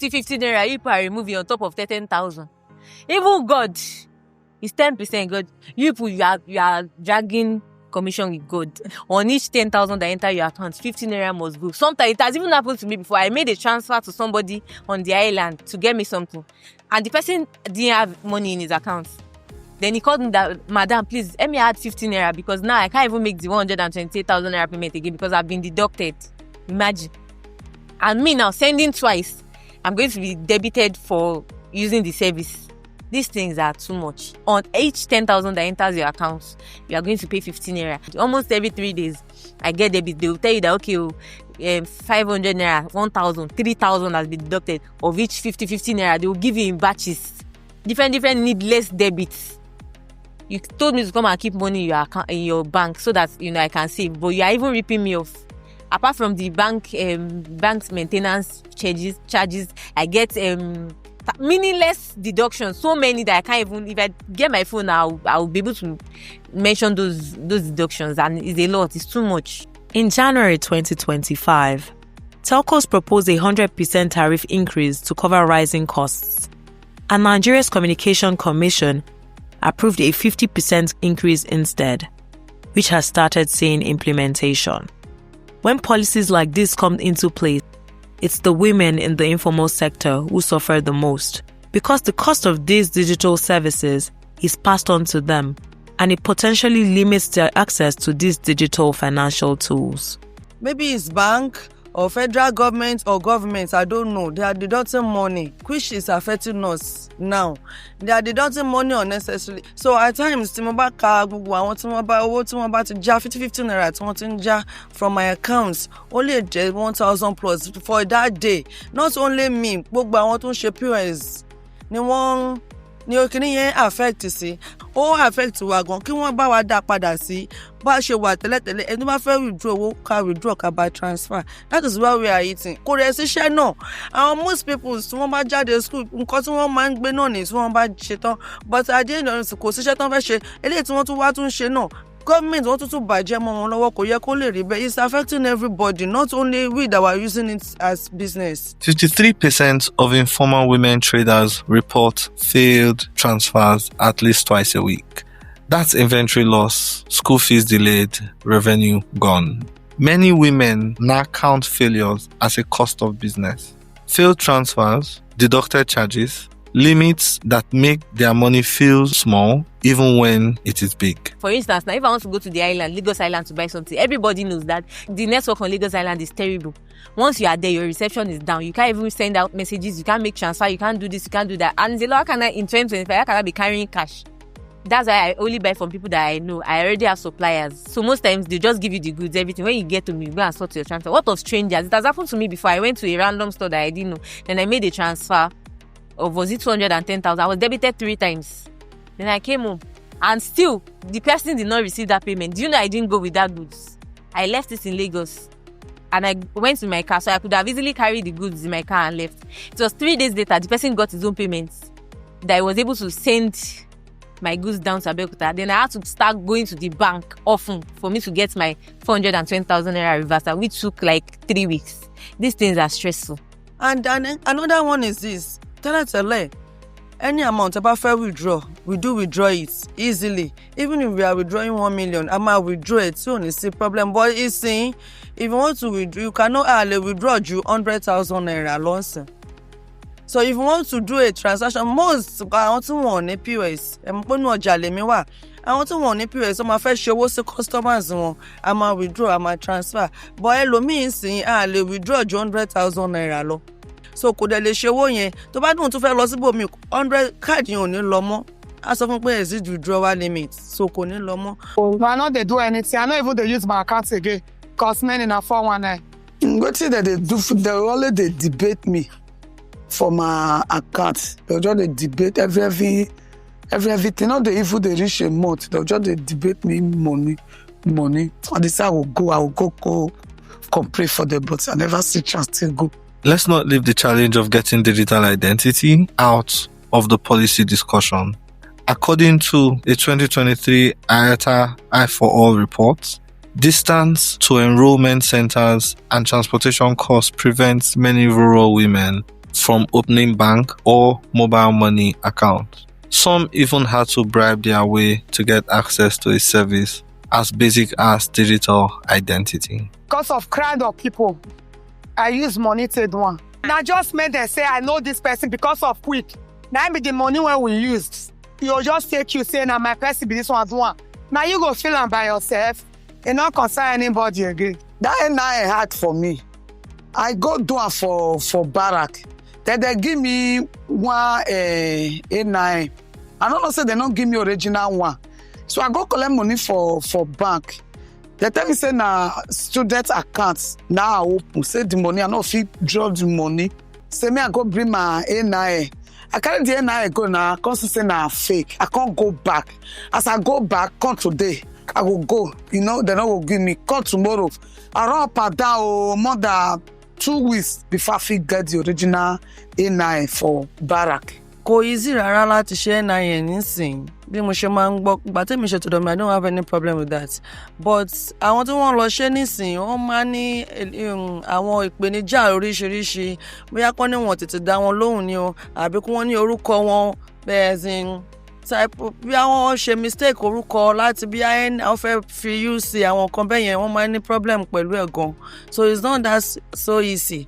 50 naira you are removing on top of 10,000. Even God is 10%. God, you are dragging commission with God. On each 10,000 that enter your account, 50 naira must go. Sometimes it has even happened to me before. I made a transfer to somebody on the island to get me something, and the person didn't have money in his account. Then he called me that, madam, please let me add 15 naira because now I can't even make the 128,000 naira payment again because I've been deducted. Imagine. And me now sending twice, I'm going to be debited for using the service. These things are too much. On each 10,000 that enters your account, you are going to pay 15 naira. Almost every 3 days, I get debit. They will tell you that, okay, 500 naira, 1,000, 3,000 has been deducted. Of each 50 naira, they will give you in batches. Different needless debits. You told me to come and keep money in your account, in your bank, so that I can save. But you are even ripping me off. Apart from the bank's maintenance charges, I get meaningless deductions. So many that I can't even. If I get my phone, I'll be able to mention those deductions, and it's a lot. It's too much. In January 2025, telcos proposed a 100% tariff increase to cover rising costs, and Nigeria's Communication Commission approved a 50% increase instead, which has started seeing implementation. When policies like this come into place, it's the women in the informal sector who suffer the most, because the cost of these digital services is passed on to them, and it potentially limits their access to these digital financial tools. Maybe it's bank or federal government or governments, I don't know. They are deducting money, which is affecting us now. They are deducting money unnecessarily. So at times, tí mo bá ka gbogbo àwọn tí wọ́n bá owó tí wọ́n bá ti já 50 naira tí wọ́n ti ń já from my accounts, only just 1,000 plus for that day. Not only me, gbogbo àwọn tó ń ṣe POS ni okini yẹn affect sí. Ó affect wa gan, kí wọ́n bá wa dá padà sí bá ṣe wà tẹ́lẹ̀tẹ́lẹ̀. Ẹni bá fẹ́ withdraw owó ká withdraw ká by transfer. That is why we are eating. Kò rẹ̀ síṣẹ́ náà. Àwọn most people tí wọ́n bá jáde school, nǹkan tí wọ́n máa ń gbé náà ni tí wọ́n bá ṣe tán. But at the end of the day, kò síṣẹ́ tán fẹ́ ṣe. Eléyìí tí wọ́n tún wá tún ṣe náà. Government wọ́n tún bàjẹ́ mọ́ wọn lọ́wọ́, kò yẹ kó lè rí bẹ́ẹ̀. It's affecting everybody, not only we that are using it as business. 53% of informal women traders report failed transfers at least twice a week. That's inventory loss, school fees delayed, revenue gone. Many women now count failures as a cost of business. Failed transfers, deducted charges, limits that make their money feel small even when it is big. For instance, now if I want to go to the island, Lagos Island, to buy something, everybody knows that the network on Lagos Island is terrible. Once you are there, your reception is down. You can't even send out messages. You can't make transfer. You can't do this. You can't do that. And how can I, in 2025, how can I be carrying cash? That's why I only buy from people that I know. I already have suppliers. So most times they just give you the goods, everything. When you get to me, you go and sort your transfer. What of strangers? It has happened to me before. I went to a random store that I didn't know. Then I made a transfer of, was it 210,000? I was debited 3 times. Then I came home. And still, the person did not receive that payment. Do you know I didn't go with that goods? I left it in Lagos. And I went to my car. So I could have easily carried the goods in my car and left. It was 3 days later, the person got his own payments, that I was able to send my goods down to Abuja. Then I had to start going to the bank often for me to get my 420,000 naira reversal, which took like 3 weeks. These things are stressful. And another one is this. Tell any amount about fair withdraw, we do withdraw it easily. Even if we are withdrawing 1 million, I might withdraw it soon. It's a problem. But it's saying, if you want to withdraw, you cannot withdraw you 100,000 naira loans. So if you want to do a transaction, most I want to want a POS. I'm going to I want to want a POS. So my first show was the customers. I might withdraw, I might transfer. But hello means saying I withdraw 100,000 naira lo. So could they show one? To buy don't to fair loss about me 100 card you only lomo. As often pay is withdrawal limit. So could you lomo? I know they do anything. I know even they use my account again. Cause men in a 419. What thing that they do? They debate me for my account. They'll just debate everything. Not the if they reach a month, they'll just debate me money. And they say I will go pray for them, but I never see chance to go. Let's not leave the challenge of getting digital identity out of the policy discussion. According to a 2023 IATA Eye for All report, distance to enrollment centers and transportation costs prevents many rural women from opening bank or mobile money accounts. Some even had to bribe their way to get access to a service as basic as digital identity. Because of crowd of people, I use money trade one. Now just made them say, I know this person because of quick. Now be the money when we used. You'll just take you say, now my person be this one's one. Now you go feel them by yourself. It not concern anybody again. That NIN hard for me. I go do it for barrack. Then they give me one NIN. I don't know, say they don't give me original one. So I go collect money for bank. They tell me say na student accounts now I open. Say the money I no fit drop the money. Say me I go bring my NIN. I carry the NIN go now. Come say na fake. I can't go back. As I go back, come today. I will go. You know they no go give me. Come tomorrow. I run up and down more than 2 weeks before I fit get the original NIN for barrack. Kò easy rárá láti ṣe NIN nísìn bí mo ṣe máa ń gbọ́ ìgbà tí mi ṣe tọ̀dọ̀ mi I don't have any problem with that but àwọn tí wọ́n lọ ṣe nísìn wọ́n máa ní àwọn ìpèníjà oríṣiríṣi bóyá kọ́ ní wọ́n tètè dá wọn lóhùn ni o àbí kí wọ́n ní orúkọ wọn bẹ́ẹ̀ sin type bí àwọn ṣe mistake orúkọ láti bí àwọn fẹ́ fi UC àwọn kan bẹ́ẹ̀ yẹn wọ́n máa ní problem pẹ̀lú ẹ̀ gan so it's not that so easy.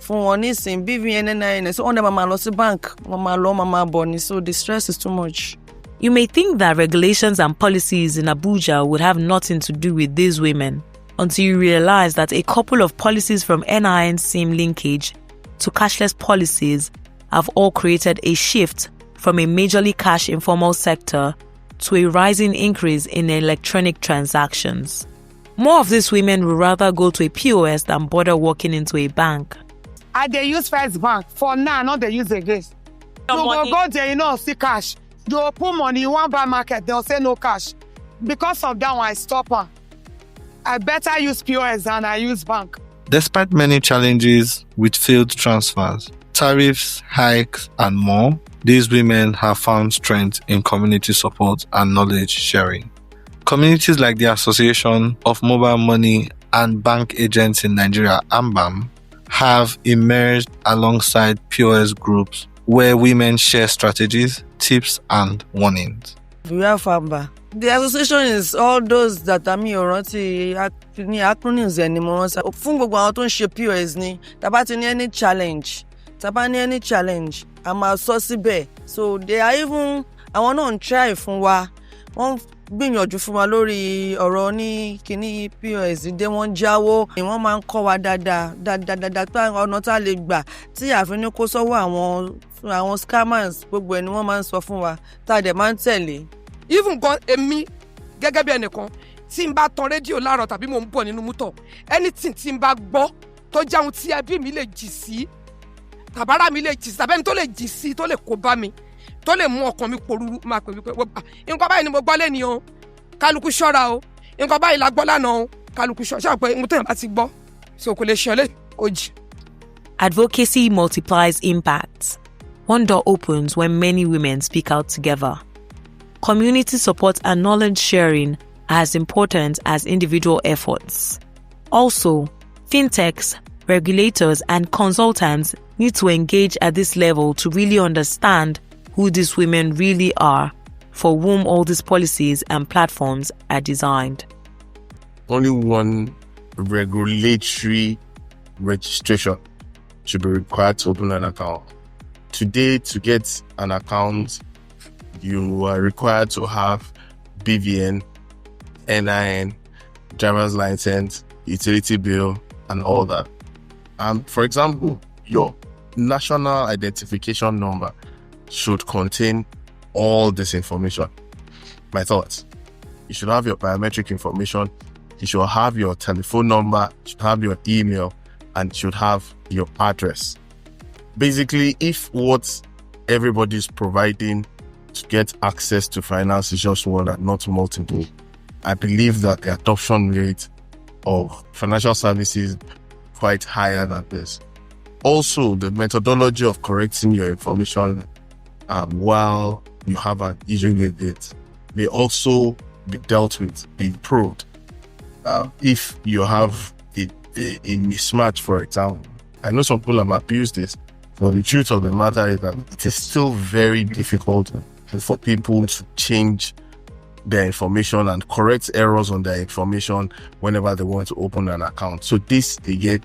Fún wọn nísìn BVN NIN so wọ́n dẹ̀ máa lọ sí bank wọ́n máa lọ máa bọ̀ ni so the stress is too much. You may think that regulations and policies in Abuja would have nothing to do with these women until you realize that a couple of policies from NIN SIM linkage to cashless policies have all created a shift from a majorly cash informal sector to a rising increase in electronic transactions. More of these women will rather go to a POS than bother walking into a bank. I dey use first bank. For now, not they use again. You go there, you know, see cash. You open money, you want buy market, they'll say no cash. Because of that one, I stop her. I better use POS than I use bank. Despite many challenges with failed transfers, tariffs, hikes, and more, these women have found strength in community support and knowledge sharing. Communities like the Association of Mobile Money and Bank Agents in Nigeria, AMBAM, have emerged alongside POS groups where women share strategies, tips, and warnings. We have AMBA. The association is all those that àmì ọ̀rántí ní acronyms ẹni mo rántí. Fún gbogbo àwọn tó ń ṣe POS ni, tá bá ti ní any challenge, a máa sọ síbẹ̀. So they are even, àwọn náà ń try fún wa. Wọ́n gbìyànjú fún wa lórí ọ̀rọ̀ ní kíní POS dé wọ́n jáwó wọ́n máa ń kọ́ wa dáadáa pé ọ̀nà tá a lè gbà tí àfi ní kó sọ́wọ́ àwọn scammers gbogbo ẹ̀ ni wọ́n máa ń sọ fún wa tá a dẹ̀ máa ń tẹ̀lé. Even gan èmi gẹ́gẹ́ bí ẹnìkan tí n bá tan rédíò láàárọ̀ tàbí mò ń bọ̀ nínú mọ́tò anything tí n bá gbọ́ tó jẹ́ ohun tí ẹbí mi lè jì sí tàbára mi lè jì sí tàbẹ́ni tó lè jì sí tó lè kó bá mi tó lè mú ọkàn mi porúurú máa pè wípé nǹkan báyìí ni mo gbọ́ lẹ́ni o kálukú ṣọ́ra o nǹkan báyìí la gbọ́ lánàá o kálukú ṣọ́ra ṣáà pé mo tẹ̀yàn bá ti gbọ́ so kò lè ṣọlẹ̀ òjì. Advocacy multiplies impacts. One door opens when many women speak out together. Community support and knowledge sharing are as important as individual efforts. Also, fintechs, regulators, and consultants need to engage at this level to really understand who these women really are, for whom all these policies and platforms are designed. Only one regulatory registration should be required to open an account. Today, to get an account, you are required to have BVN, NIN, driver's license, utility bill, and all that. For example, your national identification number should contain all this information. My thoughts. You should have your biometric information. You should have your telephone number. You should have your email, and you should have your address. Basically, if what everybody's providing to get access to finance is just one and not multiple, I believe that the adoption rate of financial services is quite higher than this. Also, the methodology of correcting your information while you have an issue with it may also be dealt with, be improved. If you have a mismatch, for example, I know some people have abused this. But the truth of the matter is that it is still very difficult for people to change their information and correct errors on their information whenever they want to open an account. So this, again,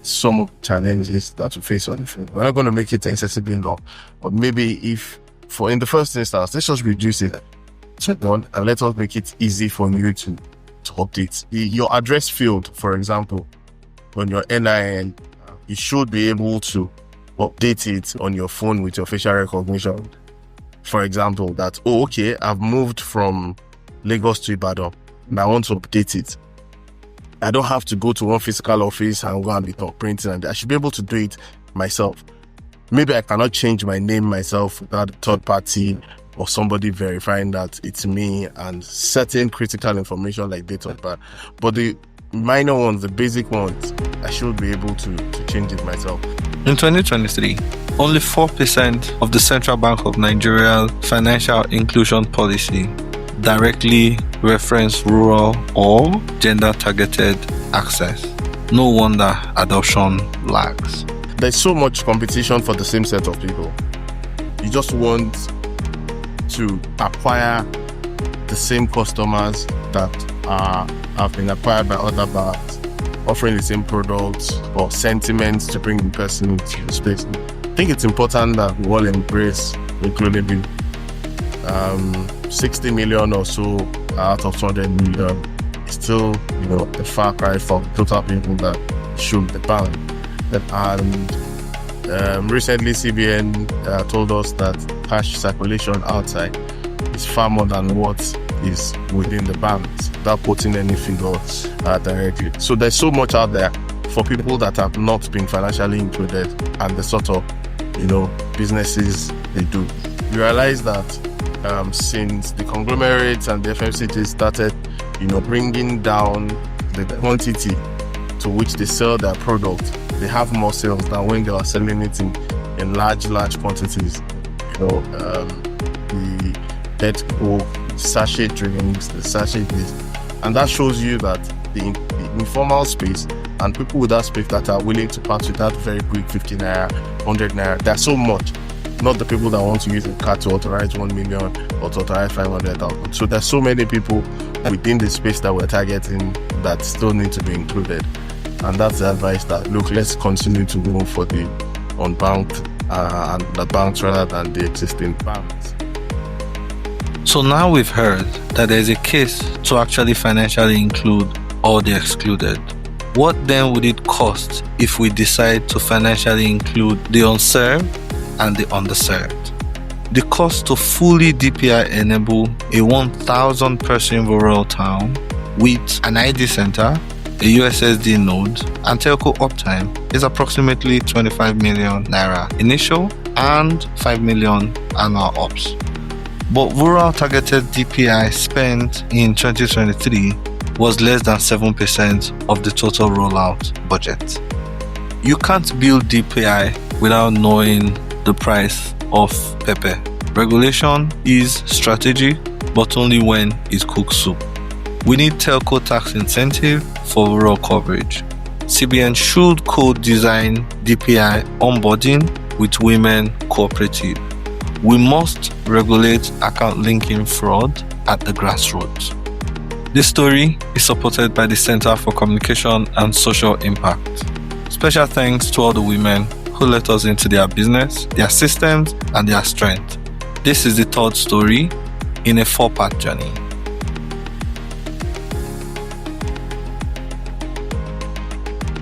some challenges that we face on the field. We're not going to make it excessively long, but maybe in the first instance, let's just reduce it and let us make it easy for you to update. Your address field, for example, on your NIN, you should be able to update it on your phone with your facial recognition. For example, that, okay, I've moved from Lagos to Ibadan and I want to update it. I don't have to go to one physical office and go and be printing, and I should be able to do it myself. Maybe I cannot change my name myself without a third party or somebody verifying that it's me and certain critical information like date of birth. But the minor ones, the basic ones, I should be able to change it myself. In 2023, only 4% of the Central Bank of Nigeria's financial inclusion policy directly reference rural or gender-targeted access. No wonder adoption lags. There's so much competition for the same set of people. You just want to acquire the same customers that have been acquired by other banks, offering the same products or sentiments to bring the person into the space. I think it's important that we all embrace inclusivity. 60 million or so out of 200 million is still, a far cry from total people that should the bank. And recently CBN told us that cash circulation outside is far more than what is within the banks, without putting any figures directly. So there's so much out there for people that have not been financially included and the sort of, businesses they do. You realize that since the conglomerates and the FMCG started, bringing down the quantity to which they sell their product, they have more sales than when they are selling it in large quantities. The dead coke, sachet drinks, the sachet this, and that shows you that the informal space and people with that space that are willing to part with that very quick 50 naira, 100 naira, there's so much. Not the people that want to use a card to authorize 1 million or to authorize 500,000. So there's so many people within the space that we're targeting that still need to be included. And that's the advice that, look, let's continue to go for the unbanked and the banks rather than the existing banks. So now we've heard that there's a case to actually financially include all the excluded. What then would it cost if we decide to financially include the unserved and the underserved? The cost to fully DPI enable a 1,000 person rural town with an ID center, a USSD node, and telco uptime is approximately 25 million naira initial and 5 million annual ops. But rural targeted DPI spent in 2023 was less than 7% of the total rollout budget. You can't build DPI without knowing the price of pepper. Regulation is strategy, but only when it cooks soup. We need telco tax incentive for rural coverage. CBN should co-design DPI onboarding with women cooperative. We must regulate account linking fraud at the grassroots. This story is supported by the Center for Communication and Social Impact. Special thanks to all the women who let us into their business, their systems, and their strength. This is the third story in a 4-part journey.